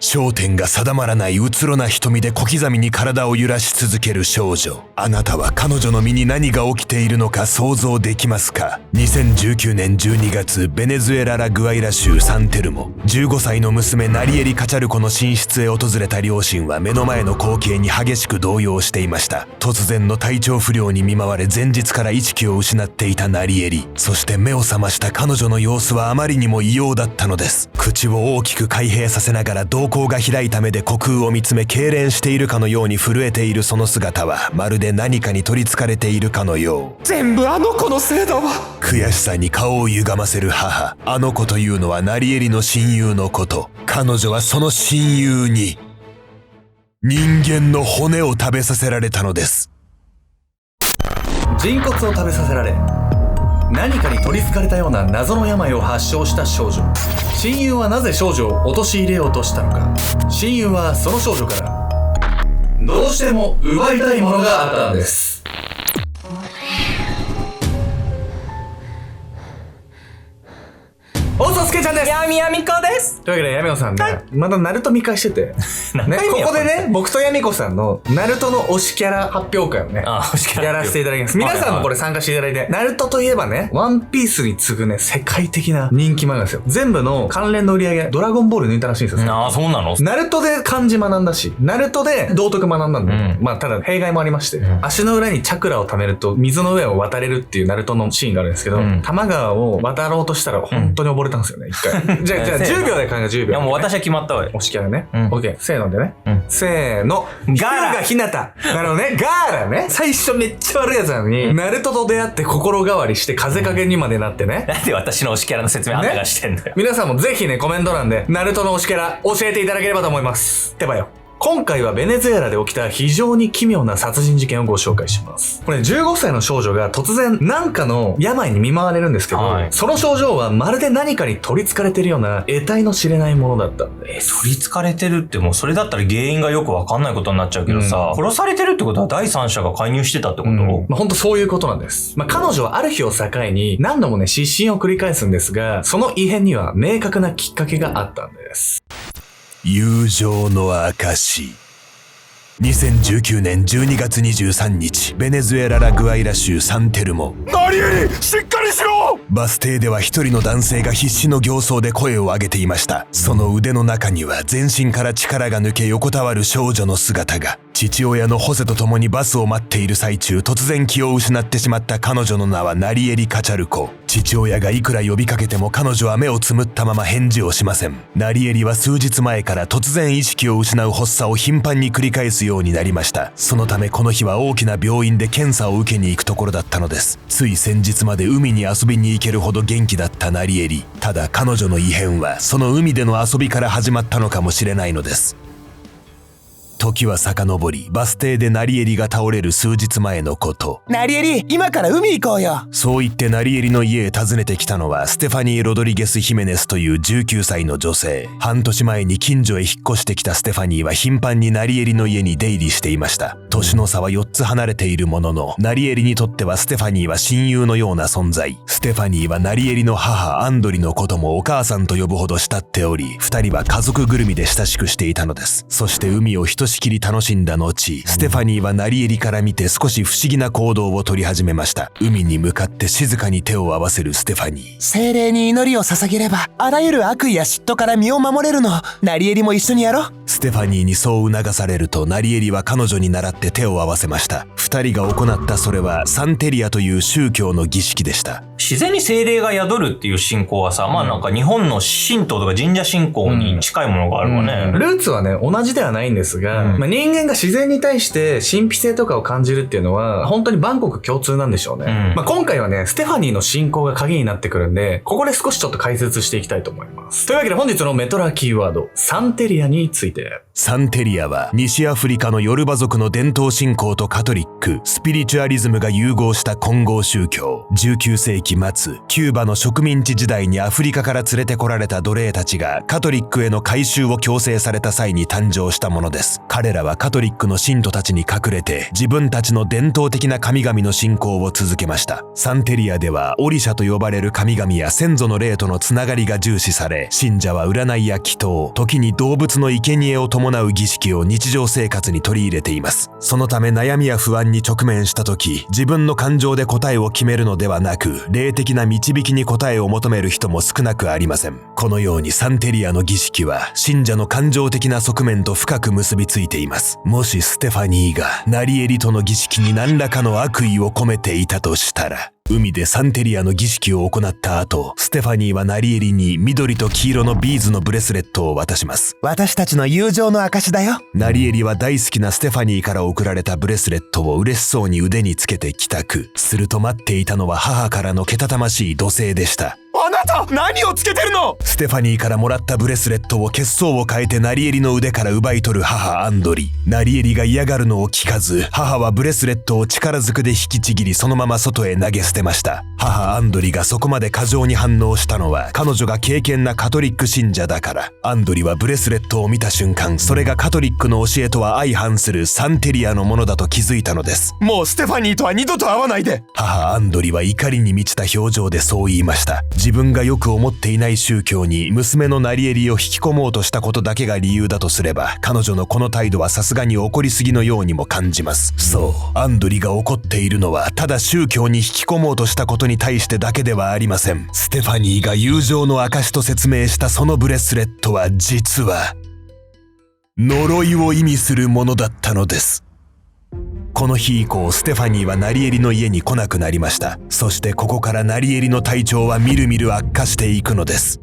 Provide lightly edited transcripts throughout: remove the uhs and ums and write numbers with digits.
焦点が定まらないうつろな瞳で小刻みに体を揺らし続ける少女。あなたは彼女の身に何が起きているのか想像できますか？ 2019年12月、ベネズエラ・ラ・グアイラ州サンテルモ。15歳の娘ナリエリ・カチャルコの寝室へ訪れた両親は目の前の光景に激しく動揺していました。突然の体調不良に見舞われ前日から意識を失っていたナリエリ。そして目を覚ました彼女の様子はあまりにも異様だったのです。口を大きく開閉させながら瞳孔が開いた目で虚空を見つめ痙攣しているかのように震えているその姿はまるで何かに取り憑かれているかのよう。全部あの子のせいだわ。悔しさに顔を歪ませる母。あの子というのはナリエリの親友のこと。彼女はその親友に人間の骨を食べさせられたのです。人骨を食べさせられ、何かに取り憑かれたような謎の病を発症した少女。親友はなぜ少女を陥れようとしたのか。親友はその少女からどうしても奪いたいものがあったんです。おさすけちゃんです。やみやみこです。というわけで、やみこさんね、まだナルト見返してて、ね、ここでね、僕とやみこさんのナルトの推しキャラ発表会をね、やらせていただきます。皆さんもこれ参加していただいて、ナルトといえばね、ワンピースに次ぐね、世界的な人気漫画ですよ。全部の関連の売り上げ、ドラゴンボール抜いたらしいんですよ。ああ、そうなの？ナルトで漢字学んだし、ナルトで道徳学んだんで、まあただ弊害もありまして、足の裏にチャクラを貯めると水の上を渡れるっていうナルトのシーンがあるんですけど、多摩川を渡ろうとしたら本当に溺れたんですよね、一回。じゃあ10秒で考え10秒。いやもう私は決まったわよ。推しキャラね。オッケー。せーのでね。せーの。ガーラひなた。なるほどね。ガーラね。最初めっちゃ悪いやつなのに、ナルトと出会って心変わりして風加減にまでなってね。なんで私の推しキャラの説明あんたがしてんだよ。皆さんもぜひね、コメント欄で、ナルトの推しキャラ教えていただければと思います。てばよ。今回はベネズエラで起きた非常に奇妙な殺人事件をご紹介します。これ15歳の少女が突然何かの病に見舞われるんですけど、その症状はまるで何かに取り憑かれているような得体の知れないものだったんです。取り憑かれてるってもうそれだったら原因がよくわかんないことになっちゃうけどさ、殺されてるってことは第三者が介入してたってこと？まあ本当そういうことなんです。まあ彼女はある日を境に何度もね失神を繰り返すんですが、その異変には明確なきっかけがあったんです。友情の証。2019年12月23日、ベネズエラ・ラ・グアイラ州サンテルモ。ナリエリ、しっかりしろ！バス停では一人の男性が必死の形相で声を上げていました。その腕の中には全身から力が抜け横たわる少女の姿が。父親のホセと共にバスを待っている最中、突然気を失ってしまった彼女の名はナリエリ・カチャルコ。父親がいくら呼びかけても彼女は目をつむったまま返事をしません。ナリエリは数日前から突然意識を失う発作を頻繁に繰り返すようになりました。そのためこの日は大きな病院で検査を受けに行くところだったのです。つい先日まで海に遊びに行けるほど元気だったナリエリ。ただ彼女の異変はその海での遊びから始まったのかもしれないのです。時は遡り、バス停でナリエリが倒れる数日前のこと。ナリエリ、今から海行こうよ。そう言ってナリエリの家へ訪ねてきたのはステファニー・ロドリゲス・ヒメネスという19歳の女性。半年前に近所へ引っ越してきたステファニーは頻繁にナリエリの家に出入りしていました。年の差は4つ離れているものの、ナリエリにとってはステファニーは親友のような存在。ステファニーはナリエリの母アンドリのこともお母さんと呼ぶほど慕っており、二人は家族ぐるみで親しくしていたのです。そして海をひとしきり楽しんだ後、ステファニーはナリエリから見て少し不思議な行動を取り始めました。海に向かって静かに手を合わせるステファニー。精霊に祈りを捧げれば、あらゆる悪意や嫉妬から身を守れるの。ナリエリも一緒にやろう。ステファニーにそう促されると、ナリエリは彼女に倣って手を合わせました。二人が行ったそれはサンテリアという宗教の儀式でした。自然に精霊が宿るっていう信仰はさ、まあなんか日本の神道とか神社信仰に近いものがあるわね。ルーツはね、同じではないんですが、まあ、人間が自然に対して神秘性とかを感じるっていうのは、本当に万国共通なんでしょうね。まあ、今回はね、ステファニーの信仰が鍵になってくるんで、ここで少しちょっと解説していきたいと思います。というわけで本日のメトラキーワード、サンテリアについて。サンテリアは西アフリカのヨルバ族の伝統信仰とカトリック、スピリチュアリズムが融合した混合宗教。19世紀末、キューバの植民地時代にアフリカから連れてこられた奴隷たちがカトリックへの改宗を強制された際に誕生したものです。彼らはカトリックの信徒たちに隠れて自分たちの伝統的な神々の信仰を続けました。サンテリアではオリシャと呼ばれる神々や先祖の霊とのつながりが重視され、信者は占いや祈祷、時に動物の生贄を伴う儀式を日常生活に取り入れています。そのため悩みや不安に直面した時、自分の感情で答えを決めるのではなく、霊的な導きに答えを求める人も少なくありません。このようにサンテリアの儀式は信者の感情的な側面と深く結びついています。もしステファニーがナリエリとの儀式に何らかの悪意を込めていたとしたら、海でサンテリアの儀式を行った後、ステファニーはナリエリに緑と黄色のビーズのブレスレットを渡します。私たちの友情の証だよ。ナリエリは大好きなステファニーから贈られたブレスレットを嬉しそうに腕につけて帰宅。すると待っていたのは母からのけたたましい怒声でした。あなた何をつけてるの？ステファニーからもらったブレスレットを血相を変えてナリエリの腕から奪い取る母アンドリ。ナリエリが嫌がるのを聞かず、母はブレスレットを力ずくで引きちぎり、そのまま外へ投げ捨てました。母アンドリがそこまで過剰に反応したのは彼女が敬虔なカトリック信者だから。アンドリはブレスレットを見た瞬間、それがカトリックの教えとは相反するサンテリアのものだと気づいたのです。もうステファニーとは二度と会わないで。母アンドリは怒りに満ちた表情でそう言いました。自分がよく思っていない宗教に娘のナリエリを引き込もうとしたことだけが理由だとすれば、彼女のこの態度はさすがに怒りすぎのようにも感じます。そう、アンドリが怒っているのはただ宗教に引き込もうとしたことに対してだけではありません。ステファニーが友情の証と説明したそのブレスレットは実は呪いを意味するものだったのです。この日以降、ステファニーはナリエリの家に来なくなりました。そしてここからナリエリの体調はみるみる悪化していくのです。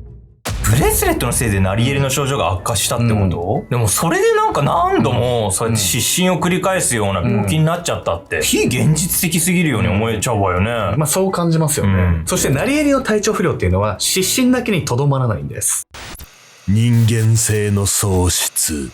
ブレスレットのせいでナリエリの症状が悪化したってこと、でもそれでなんか何度もそうやって失神を繰り返すような病気になっちゃったって、非現実的すぎるように思えちゃうわよね。まあそう感じますよね。そしてナリエリの体調不良っていうのは失神だけにとどまらないんです。人間性の喪失。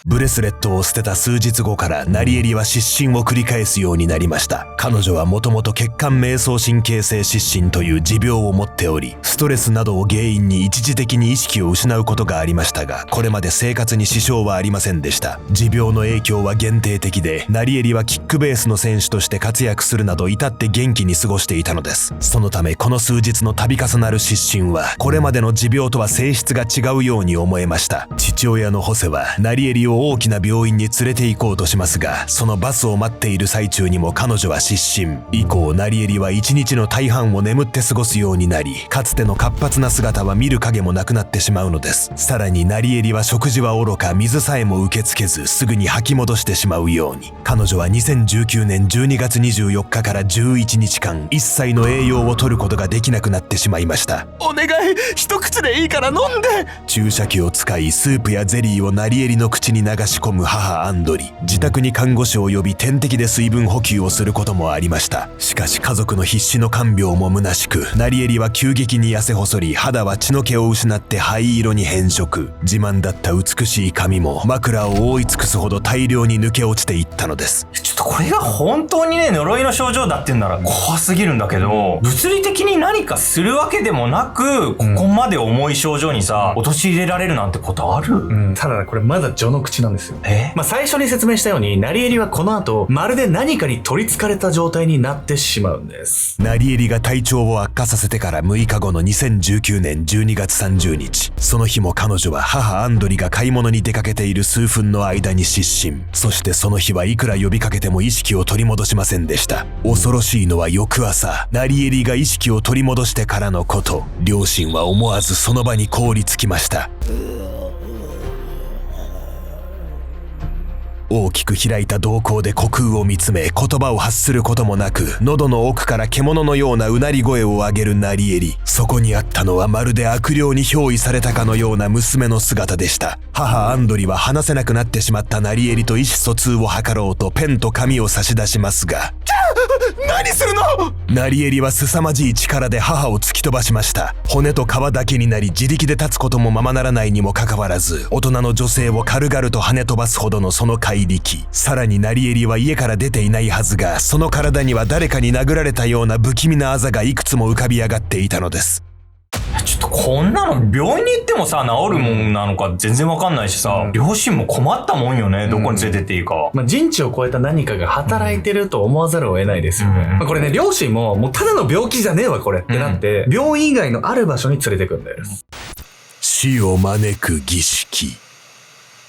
ブレスレットを捨てた数日後からナリエリは失神を繰り返すようになりました。彼女はもともと血管迷走神経性失神という持病を持っており、ストレスなどを原因に一時的に意識を失うことがありましたが、これまで生活に支障はありませんでした。持病の影響は限定的で、ナリエリはキックベースの選手として活躍するなど至って元気に過ごしていたのです。そのためこの数日の度重なる失神はこれまでの持病とは性質が違うように思えました。父親のホセはナリエリを大きな病院に連れて行こうとしますが、そのバスを待っている最中にも彼女は失神。以降ナリエリは一日の大半を眠って過ごすようになり、かつての活発な姿は見る影もなくなってしまうのです。さらにナリエリは食事はおろか水さえも受け付けず、すぐに吐き戻してしまうように。彼女は2019年12月24日から11日間一切の栄養を取ることができなくなってしまいました。お願い、一口でいいから飲んで。注射器を使いスープやゼリーをナリエリの口に流し込む母アンドリ。自宅に看護師を呼び点滴で水分補給をすることもありました。しかし家族の必死の看病も虚しく、ナリエリは急激に痩せ細り、肌は血の気を失って灰色に変色。自慢だった美しい髪も枕を覆い尽くすほど大量に抜け落ちていったのです。ちょっとこれが本当にね、呪いの症状だって言うんなら怖すぎるんだけど、物理的に何かするわけでもなく、ここまで重い症状にさ、陥れられるなんてことある？ただこれまだ序の口なんですよ。まあ最初に説明したように、ナリエリはこの後まるで何かに取り憑かれた状態になってしまうんです。ナリエリが体調を悪化させてから6日後の2019年12月30日、その日も彼女は母アンドリが買い物に出かけている数分の間に失神。そしてその日はいくら呼びかけても意識を取り戻しませんでした。恐ろしいのは翌朝、ナリエリが意識を取り戻してからのこと。両親は思わずその場に凍りつきました。大きく開いた瞳孔で虚空を見つめ、言葉を発することもなく、喉の奥から獣のようなうなり声を上げるナリエリ。そこにあったのはまるで悪霊に憑依されたかのような娘の姿でした。母アンドリは話せなくなってしまったナリエリと意思疎通を図ろうとペンと紙を差し出しますが、何するの！ナリエリは凄まじい力で母を突き飛ばしました。骨と皮だけになり自力で立つこともままならないにもかかわらず、大人の女性を軽々と跳ね飛ばすほどのその怪力。さらにナリエリは家から出ていないはずが、その体には誰かに殴られたような不気味なあざがいくつも浮かび上がっていたのです。ちょっとこんなの病院に行ってもさ、治るもんなのか全然わかんないしさ、両親も困ったもんよね、どこに連れてっていいか。人知を超えた何かが働いてると思わざるを得ないですよね。これね、両親も、もうただの病気じゃねえわ、これってなって、病院以外のある場所に連れてくんです。死を招く儀式。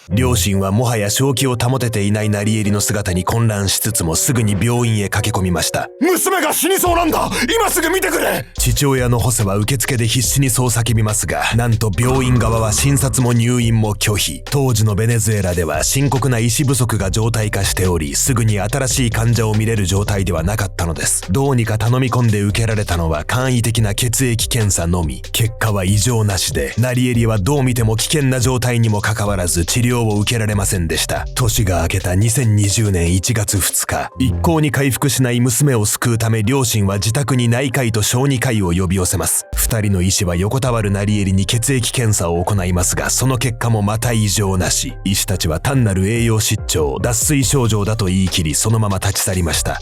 両親はもはや正気を保てていないナリエリの姿に混乱しつつもすぐに病院へ駆け込みました。娘が死にそうなんだ！今すぐ見てくれ！父親のホセは受付で必死にそう叫びますが、なんと病院側は診察も入院も拒否。当時のベネズエラでは深刻な医師不足が常態化しており、すぐに新しい患者を見れる状態ではなかったのです。どうにか頼み込んで受けられたのは簡易的な血液検査のみ。結果は異常なしで、ナリエリはどう見ても危険な状態にもかかわらず治療を受けられませんでした。年が明けた2020年1月2日、一向に回復しない娘を救うため両親は自宅に内科医と小児科医を呼び寄せます。二人の医師は横たわるナリエリに血液検査を行いますが、その結果もまた異常なし。医師たちは単なる栄養失調、脱水症状だと言い切り、そのまま立ち去りました。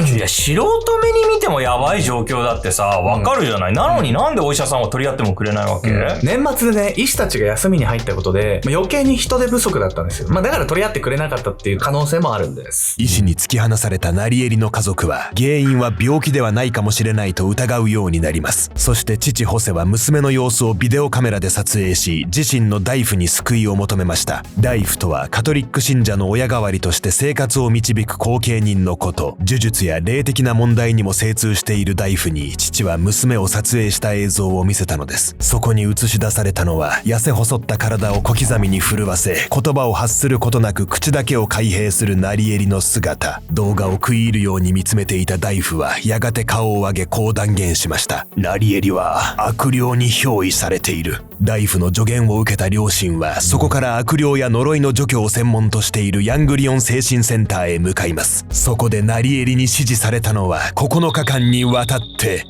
いや、素人目に見てもやばい状況だってさ、わかるじゃない。なのになんでお医者さんは取り合ってもくれないわけ？年末でね、医師たちが休みに入ったことで、余計に人手不足だったんですよ。だから取り合ってくれなかったっていう可能性もあるんです。医師に突き放されたナリエリの家族は、原因は病気ではないかもしれないと疑うようになります。そして父ホセは娘の様子をビデオカメラで撮影し、自身のダイフに救いを求めました。ダイフとはカトリック信者の親代わりとして生活を導く後継人のこと。呪術や霊的な問題にも精通しているダイフに、父は娘を撮影した映像を見せたのです。そこに映し出されたのは、痩せ細った体を小刻みに震わせ、言葉を発することなく口だけを開閉するナリエリの姿。動画を食い入るように見つめていたダイフはやがて顔を上げこう断言しました。ナリエリは悪霊に憑依されている。ダイフの助言を受けた両親はそこから悪霊や呪いの除去を専門としているヤングリオン精神センターへ向かいます。そこでナリエリに指示されたのは9日間にわたって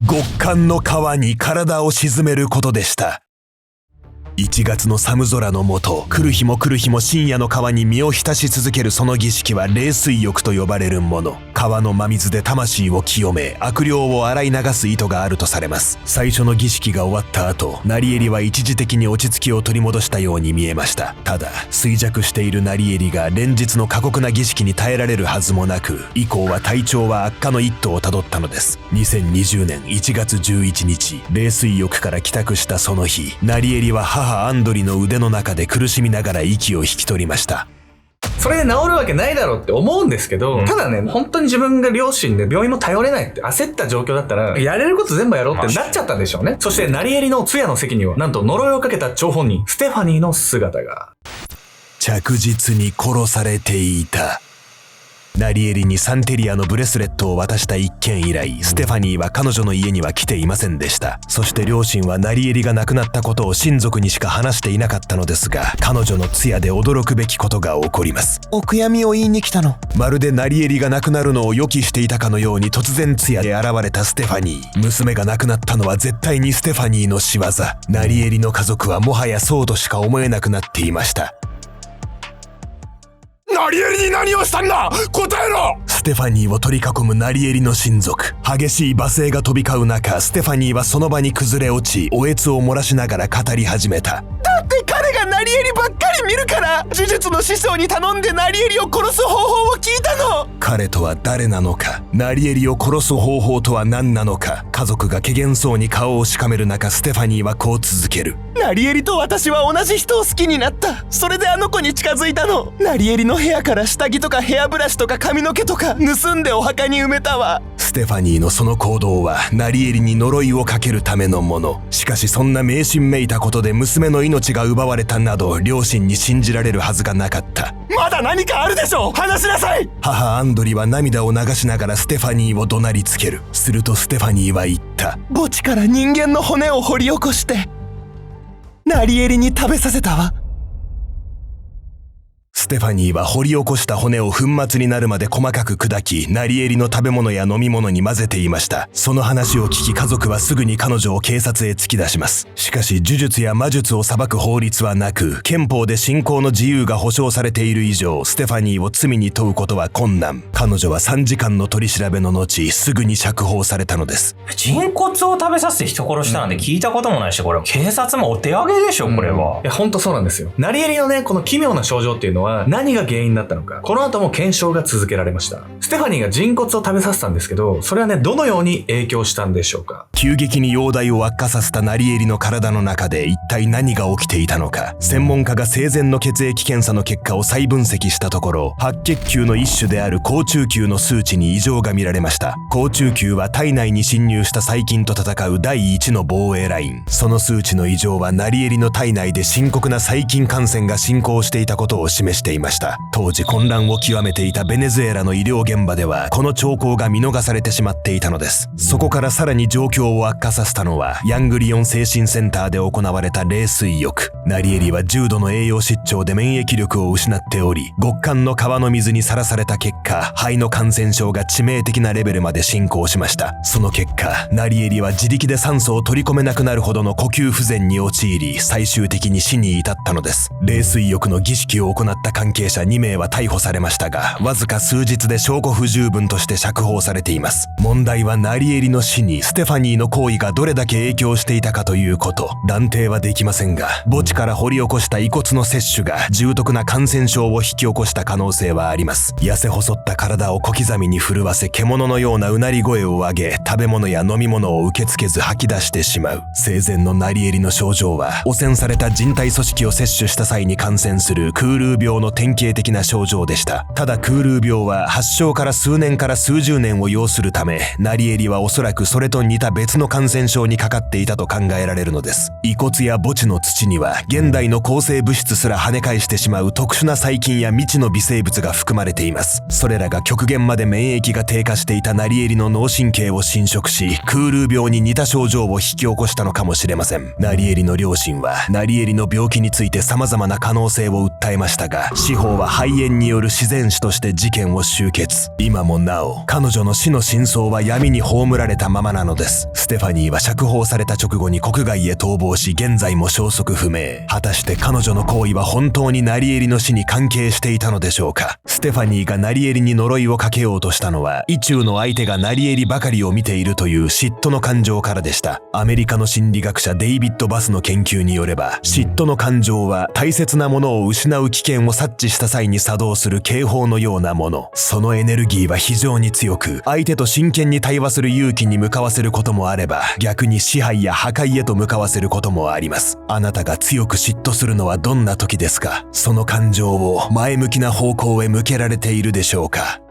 極寒の川に体を沈めることでした。1月の寒空の下、来る日も来る日も深夜の川に身を浸し続けるその儀式は冷水浴と呼ばれるもの。川の真水で魂を清め、悪霊を洗い流す意図があるとされます。最初の儀式が終わった後、ナリエリは一時的に落ち着きを取り戻したように見えました。ただ、衰弱しているナリエリが連日の過酷な儀式に耐えられるはずもなく、以降は体調は悪化の一途をたどったのです。2020年1月11日、冷水浴から帰宅したその日、ナリエリは母アンドリの腕の中で苦しみながら息を引き取りました。それで治るわけないだろうって思うんですけど、ただね、本当に自分が両親で病院も頼れないって焦った状況だったら、やれること全部やろうってなっちゃったんでしょうね。そしてナリエリの通夜の席には、なんと呪いをかけた張本人、ステファニーの姿が。着実に殺されていた。ナリエリにサンテリアのブレスレットを渡した一件以来、ステファニーは彼女の家には来ていませんでした。そして両親はナリエリが亡くなったことを親族にしか話していなかったのですが、彼女の通夜で驚くべきことが起こります。お悔やみを言いに来たの。まるでナリエリが亡くなるのを予期していたかのように突然通夜で現れたステファニー。娘が亡くなったのは絶対にステファニーの仕業。ナリエリの家族はもはやそうとしか思えなくなっていました。ナリエリに何をしたんだ！答えろ！ステファニーを取り囲むナリエリの親族。激しい罵声が飛び交う中、ステファニーはその場に崩れ落ち、おえつを漏らしながら語り始めた。だって彼がナリエリばっかり見るから、呪術の師匠に頼んでナリエリを殺す方法を聞いたの！彼とは誰なのか、ナリエリを殺す方法とは何なのか、家族が怪訝そうに顔をしかめる中、ステファニーはこう続ける。ナリエリと私は同じ人を好きになった。それであの子に近づいたの。ナリエリの部屋から下着とかヘアブラシとか髪の毛とか盗んでお墓に埋めたわ。ステファニーのその行動はナリエリに呪いをかけるためのもの。しかしそんな迷信めいたことで娘の命が奪われたなど両親に信じられるはずがなかった。まだ何かあるでしょ！話しなさい！母アンドリは涙を流しながらステファニーを怒鳴りつける。するとステファニーは言った。墓地から人間の骨を掘り起こしてナリエリに食べさせたわ。ステファニーは掘り起こした骨を粉末になるまで細かく砕き、ナリエリの食べ物や飲み物に混ぜていました。その話を聞き、家族はすぐに彼女を警察へ突き出します。しかし呪術や魔術を裁く法律はなく、憲法で信仰の自由が保障されている以上、ステファニーを罪に問うことは困難。彼女は3時間の取り調べの後、すぐに釈放されたのです。人骨を食べさせて人殺したなんて聞いたこともないし、これ警察もお手上げでしょ、これは。いや、ほんとそうなんですよ。ナリエリのね、この奇妙な症状っていうのは何が原因だったのか、この後も検証が続けられました。ステファニーが人骨を食べさせたんですけど、それはね、どのように影響したんでしょうか。急激に容体を悪化させたナリエリの体の中で一体何が起きていたのか。専門家が生前の血液検査の結果を再分析したところ、白血球の一種である好中球の数値に異常が見られました。好中球は体内に侵入した細菌と戦う第一の防衛ライン。その数値の異常はナリエリの体内で深刻な細菌感染が進行していたことを示していました。当時混乱を極めていたベネズエラの医療現場では、この兆候が見逃されてしまっていたのです。そこからさらに状況を悪化させたのは、ヤングリオン精神センターで行われた冷水浴。ナリエリは重度の栄養失調で免疫力を失っており、極寒の川の水にさらされた結果、肺の感染症が致命的なレベルまで進行しました。その結果、ナリエリは自力で酸素を取り込めなくなるほどの呼吸不全に陥り、最終的に死に至ったのです。冷水浴の儀式を行った関係者2名は逮捕されましたが、わずか数日で証拠不十分として釈放されています。問題はナリエリの死にステファニーの行為がどれだけ影響していたかということ。断定はできませんが、墓地から掘り起こした遺骨の摂取が重篤な感染症を引き起こした可能性はあります。痩せ細った体を小刻みに震わせ、獣のようなうなり声を上げ、食べ物や飲み物を受け付けず吐き出してしまう。生前のナリエリの症状は、汚染された人体組織を摂取した際に感染するクールー病の典型的な症状でした。ただクールー病は発症から数年から数十年を要するため、ナリエリはおそらくそれと似た別の感染症にかかっていたと考えられるのです。遺骨や墓地の土には、現代の抗生物質すら跳ね返してしまう特殊な細菌や未知の微生物が含まれています。それらが極限まで免疫が低下していたナリエリの脳神経を侵食し、クールー病に似た症状を引き起こしたのかもしれません。ナリエリの両親は、ナリエリの病気について様々な可能性を訴えましたが、司法は肺炎による自然死として事件を終結。今もなお、彼女の死の真相は闇に葬られたままなのです。ステファニーは釈放された直後に国外へ逃亡し、現在も消息不明。果たして彼女の行為は本当にナリエリの死に関係していたのでしょうか。ステファニーがナリエリに呪いをかけようとしたのは、意中の相手がナリエリばかりを見ているという嫉妬の感情からでした。アメリカの心理学者デイビッド・バスの研究によれば、嫉妬の感情は大切なものを失う危険を察知した際に作動する警報のようなもの。そのエネルギーは非常に強く、相手と真剣に対話する勇気に向かわせることもあれば、逆に支配や破壊へと向かわせることもあります。あなたが強く嫉妬するのはどんな時ですか？その感情を前向きな方向へ向けられているでしょうか？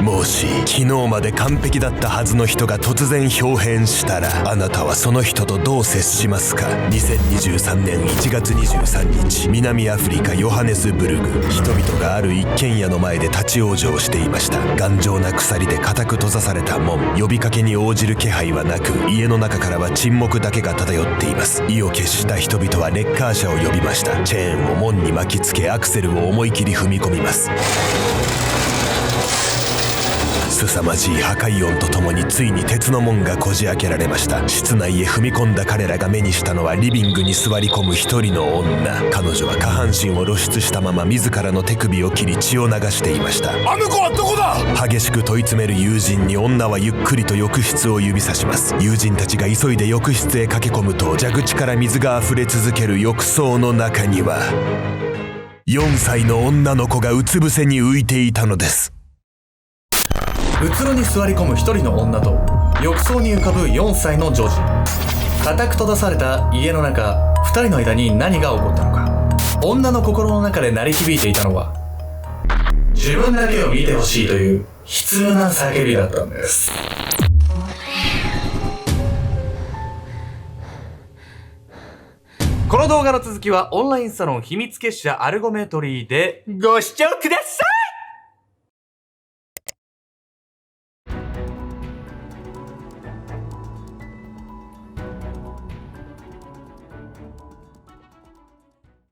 もし昨日まで完璧だったはずの人が突然豹変したら、あなたはその人とどう接しますか？2023年1月23日、南アフリカヨハネスブルグ。人々がある一軒家の前で立ち往生していました。頑丈な鎖で固く閉ざされた門。呼びかけに応じる気配はなく、家の中からは沈黙だけが漂っています。意を決した人々はレッカー車を呼びました。チェーンを門に巻きつけ、アクセルを思い切り踏み込みます。凄まじい破壊音とともについに鉄の門がこじ開けられました。室内へ踏み込んだ彼らが目にしたのは、リビングに座り込む一人の女。彼女は下半身を露出したまま自らの手首を切り血を流していました。あの子はどこだ？激しく問い詰める友人に女はゆっくりと浴室を指さします。友人たちが急いで浴室へ駆け込むと、蛇口から水が溢れ続ける浴槽の中には4歳の女の子がうつ伏せに浮いていたのです。うつろに座り込む一人の女と浴槽に浮かぶ4歳の女児。固く閉ざされた家の中、二人の間に何が起こったのか。女の心の中で鳴り響いていたのは、自分だけを見てほしいという悲痛な叫びだったんです。この動画の続きはオンラインサロン秘密結社アルゴメトリーでご視聴ください。